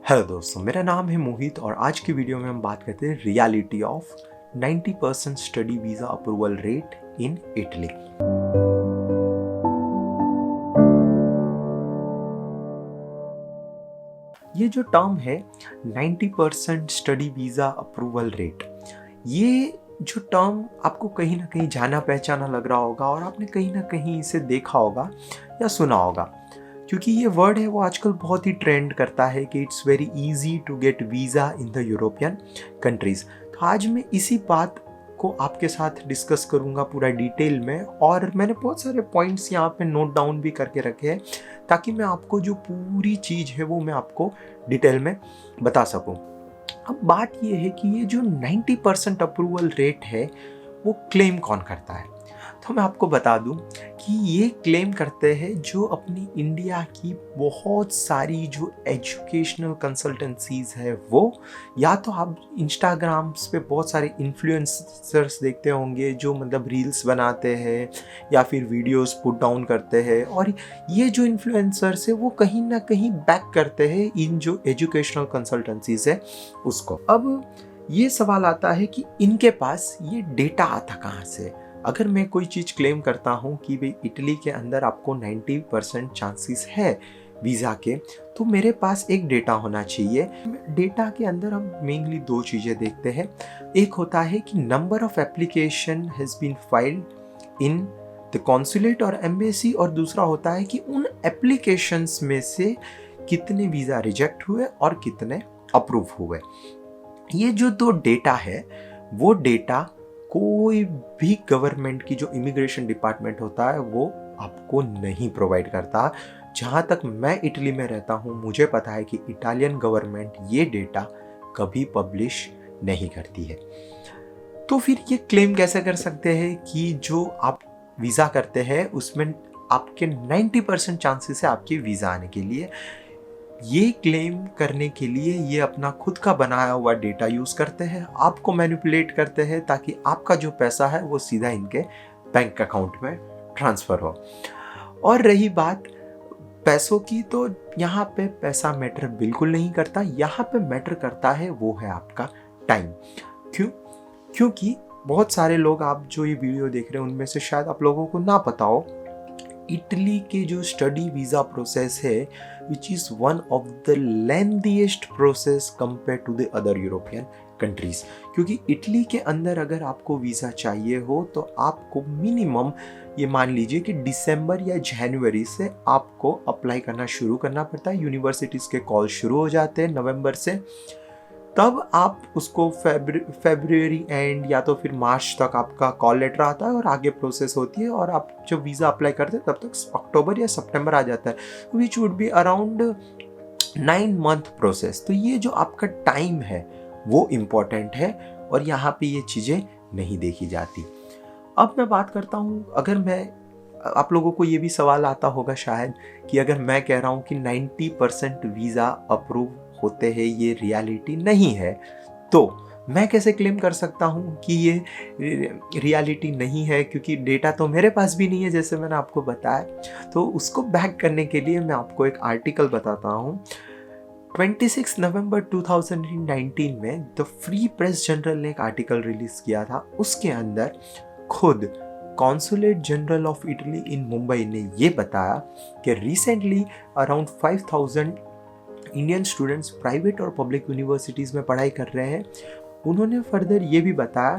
Hello दोस्तों, मेरा नाम है मोहित और आज की वीडियो में हम बात करते हैं reality of 90% study visa approval rate in Italy. ये जो टर्म है 90% स्टडी वीज़ा अप्रूवल रेट, ये जो टर्म आपको कहीं ना कहीं जाना पहचाना लग रहा होगा और आपने कहीं ना कहीं इसे देखा होगा या सुना होगा, क्योंकि ये वर्ड है वो आजकल बहुत ही ट्रेंड करता है कि it's very easy to get visa in the European countries. तो आज मैं इसी बात को आपके साथ डिस्कस करूंगा पूरा डिटेल में, और मैंने बहुत सारे पॉइंट्स यहाँ पे नोट डाउन भी करके रखे हैं ताकि मैं आपको जो पूरी चीज़ है वो मैं आपको डिटेल में बता सकूं। अब बात ये है कि ये जो 90% अप्रूवल रेट है वो क्लेम कौन करता है। तो मैं आपको बता दूं कि ये क्लेम करते हैं जो अपनी इंडिया की बहुत सारी जो एजुकेशनल कंसल्टेंसीज है वो, या तो आप इंस्टाग्राम्स पे बहुत सारे इन्फ्लुएंसर्स देखते होंगे जो मतलब रील्स बनाते हैं या फिर वीडियोस पुट डाउन करते हैं, और ये जो इन्फ्लुएंसर्स है वो कहीं ना कहीं बैक करते हैं इन जो एजुकेशनल कंसल्टेंसीज है उसको। अब ये सवाल आता है कि इनके पास ये डेटा आता कहाँ से। अगर मैं कोई चीज़ क्लेम करता हूँ कि भाई इटली के अंदर आपको 90% चांसेस है वीज़ा के, तो मेरे पास एक डेटा होना चाहिए। डेटा के अंदर हम मेनली दो चीज़ें देखते हैं। एक होता है कि number of application has been filed in the consulate और एम्बेसी, और दूसरा होता है कि उन एप्लीकेशंस में से कितने वीज़ा रिजेक्ट हुए और कितने अप्रूव हुए। ये जो दो डेटा है वो डेटा कोई भी गवर्नमेंट की जो इमिग्रेशन डिपार्टमेंट होता है वो आपको नहीं प्रोवाइड करता। जहाँ तक मैं इटली में रहता हूँ मुझे पता है कि इटालियन गवर्नमेंट ये डेटा कभी पब्लिश नहीं करती है। तो फिर ये क्लेम कैसे कर सकते हैं कि जो आप वीज़ा करते हैं उसमें आपके 90% चांसेस है आपके वीज़ा आने के लिए। ये क्लेम करने के लिए ये अपना खुद का बनाया हुआ डेटा यूज़ करते हैं, आपको मैनिपुलेट करते हैं ताकि आपका जो पैसा है वो सीधा इनके बैंक अकाउंट में ट्रांसफ़र हो। और रही बात पैसों की, तो यहाँ पे पैसा मैटर बिल्कुल नहीं करता। यहाँ पे मैटर करता है वो है आपका टाइम। क्योंकि बहुत सारे लोग, आप जो ये वीडियो देख रहे हैं उनमें से शायद आप लोगों को ना पता हो, इटली के जो स्टडी वीज़ा प्रोसेस है which is one of the lengthiest process compare to the other European countries. क्योंकि इटली के अंदर अगर आपको वीज़ा चाहिए हो तो आपको मिनिमम ये मान लीजिए कि दिसंबर या जनवरी से आपको अप्लाई करना शुरू करना पड़ता है। यूनिवर्सिटीज़ के कॉल शुरू हो जाते हैं नवंबर से, तब आप उसको फेब्रुअरी एंड या तो फिर मार्च तक आपका कॉल लेटर आता है और आगे प्रोसेस होती है, और आप जब वीज़ा अप्लाई करते हैं तब तक अक्टूबर या सितंबर आ जाता है, which would be around 9 month process. तो ये जो आपका टाइम है वो इम्पॉर्टेंट है और यहाँ पे ये चीज़ें नहीं देखी जाती। अब मैं बात करता हूँ, अगर मैं, आप लोगों को ये भी सवाल आता होगा शायद कि अगर मैं कह रहा हूँ कि 90% वीज़ा अप्रूव होते हैं ये रियलिटी नहीं है, तो मैं कैसे क्लेम कर सकता हूँ कि ये रियलिटी नहीं है, क्योंकि डेटा तो मेरे पास भी नहीं है जैसे मैंने आपको बताया। तो उसको बैक करने के लिए मैं आपको एक आर्टिकल बताता हूँ। 26 नवंबर 2019 में द फ्री प्रेस जर्नल ने एक आर्टिकल रिलीज किया था। उसके अंदर खुद कॉन्सुलेट जनरल ऑफ इटली इन मुंबई ने ये बताया कि recently around 5000 Indian students private और पब्लिक यूनिवर्सिटीज़ में पढ़ाई कर रहे हैं। उन्होंने फर्दर ये भी बताया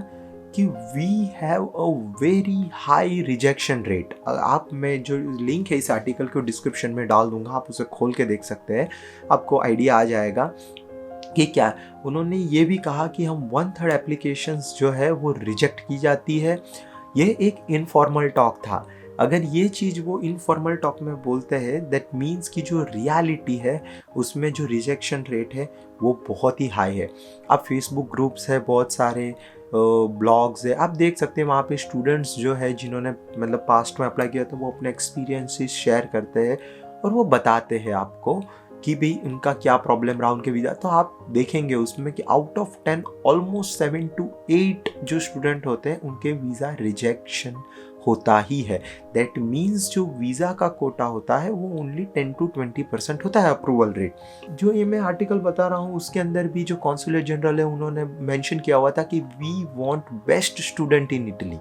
कि we have a very high rejection rate. आप, मैं जो लिंक है इस आर्टिकल को डिस्क्रिप्शन में डाल दूंगा, आप उसे खोल के देख सकते हैं, आपको आइडिया आ जाएगा कि क्या। उन्होंने ये भी कहा कि हम 1/3 एप्लीकेशंस जो है वो रिजेक्ट की जाती है। ये एक इनफॉर्मल टॉक था। अगर ये चीज़ वो इनफॉर्मल टॉक में बोलते हैं, दैट मीन्स कि जो रियलिटी है उसमें जो रिजेक्शन रेट है वो बहुत ही हाई है। आप फेसबुक ग्रुप्स है, बहुत सारे ब्लॉग्स है, आप देख सकते हैं वहाँ पे स्टूडेंट्स जो है जिन्होंने मतलब पास्ट में अप्लाई किया था वो अपने एक्सपीरियंसेस शेयर करते हैं और वो बताते हैं आपको कि भाई उनका क्या प्रॉब्लम रहा उनके वीज़ा। तो आप देखेंगे उसमें कि आउट ऑफ 10 ऑलमोस्ट 7 to 8 जो स्टूडेंट होते हैं उनके वीज़ा रिजेक्शन होता ही है। दैट मीन्स जो वीज़ा का कोटा होता है वो ओनली 10 to 20% होता है अप्रूवल रेट। जो ये मैं आर्टिकल बता रहा हूँ उसके अंदर भी जो कॉन्सुलेट जनरल है उन्होंने मेंशन किया हुआ था कि we want best student in Italy.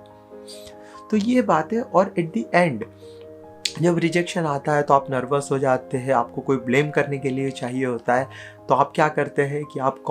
तो ये बात है। और एट द एंड जब रिजेक्शन आता है तो आप नर्वस हो जाते हैं, आपको कोई ब्लेम करने के लिए चाहिए होता है, तो आप क्या करते हैं कि आप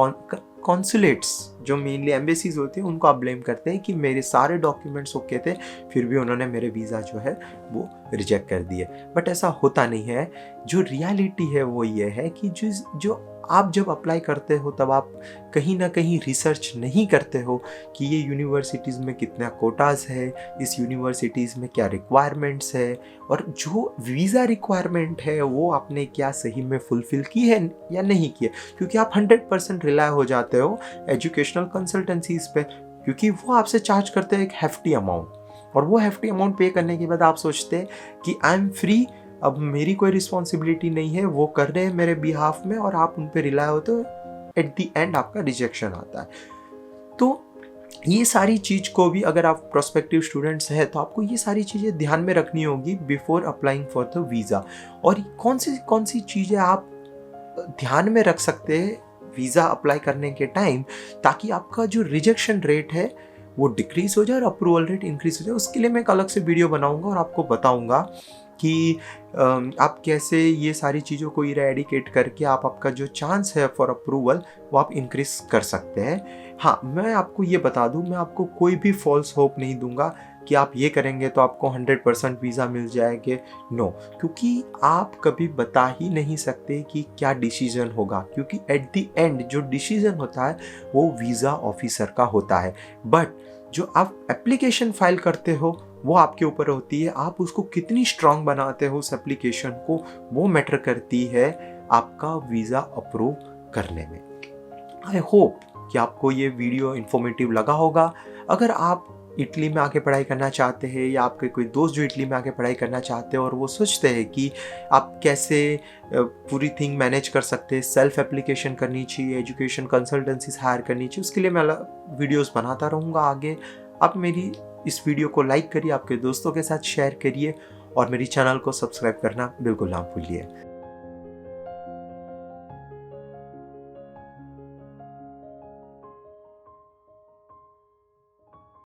कॉन्सुलेट्स जो मेनली एम्बेसीज होती हैं उनको आप ब्लेम करते हैं कि मेरे सारे डॉक्यूमेंट्स ओके थे फिर भी उन्होंने मेरे वीज़ा जो है वो रिजेक्ट कर दिए। बट ऐसा होता नहीं है। जो रियलिटी है वो ये है कि जो आप जब अप्लाई करते हो तब आप कहीं ना कहीं रिसर्च नहीं करते हो कि ये यूनिवर्सिटीज़ में कितना कोटाज है, इस यूनिवर्सिटीज़ में क्या रिक्वायरमेंट्स है, और जो वीज़ा रिक्वायरमेंट है वो आपने क्या सही में फुलफ़िल की है या नहीं की है। क्योंकि आप 100% रिलाय हो जाते हो एजुकेशनल कंसल्टेंसीज पे, क्योंकि वो आपसे चार्ज करते हैं एक हेफ्टी अमाउंट, और वो हेफ्टी अमाउंट पे करने के बाद आप सोचते हैं कि आई एम फ्री, अब मेरी कोई रिस्पॉन्सिबिलिटी नहीं है, वो कर रहे हैं मेरे बिहाफ में, और आप उन पे रिलाय होते हो। एट द एंड आपका रिजेक्शन आता है। तो ये सारी चीज़ को भी अगर आप प्रोस्पेक्टिव स्टूडेंट्स हैं तो आपको ये सारी चीज़ें ध्यान में रखनी होगी before applying for the visa. और कौन सी चीज़ें आप ध्यान में रख सकते हैं वीज़ा अप्लाई करने के टाइम, ताकि आपका जो रिजेक्शन रेट है वो डिक्रीज हो जाए और अप्रूवल रेट इंक्रीज हो जाए। उसके लिए मैं एक अलग से वीडियो बनाऊंगा और आपको बताऊंगा कि आप कैसे ये सारी चीज़ों को इरेडिकेट करके आप आपका जो चांस है फॉर अप्रूवल वो आप इंक्रीज कर सकते हैं। हाँ, मैं आपको ये बता दूं, मैं आपको कोई भी फॉल्स होप नहीं दूंगा कि आप ये करेंगे तो आपको 100% वीज़ा मिल जाएंगे। नो, क्योंकि आप कभी बता ही नहीं सकते कि क्या डिसीजन होगा, क्योंकि एट द एंड जो डिसीजन होता है वो वीज़ा ऑफिसर का होता है। बट जो आप एप्लीकेशन फाइल करते हो वो आपके ऊपर होती है, आप उसको कितनी स्ट्रांग बनाते हो उस एप्लीकेशन को, वो मैटर करती है आपका वीज़ा अप्रूव करने में। आई होप कि आपको ये वीडियो इन्फॉर्मेटिव लगा होगा। अगर आप इटली में आके पढ़ाई करना चाहते हैं या आपके कोई दोस्त जो इटली में आके पढ़ाई करना चाहते हैं और वो सोचते हैं कि आप कैसे पूरी थिंग मैनेज कर सकते हैं, सेल्फ एप्लीकेशन करनी चाहिए, एजुकेशन कंसल्टेंसीज हायर करनी चाहिए, उसके लिए मैं वीडियोस बनाता रहूँगा आगे। आप मेरी इस वीडियो को लाइक करिए, आपके दोस्तों के साथ शेयर करिए और मेरी चैनल को सब्सक्राइब करना बिल्कुल ना भूलिए।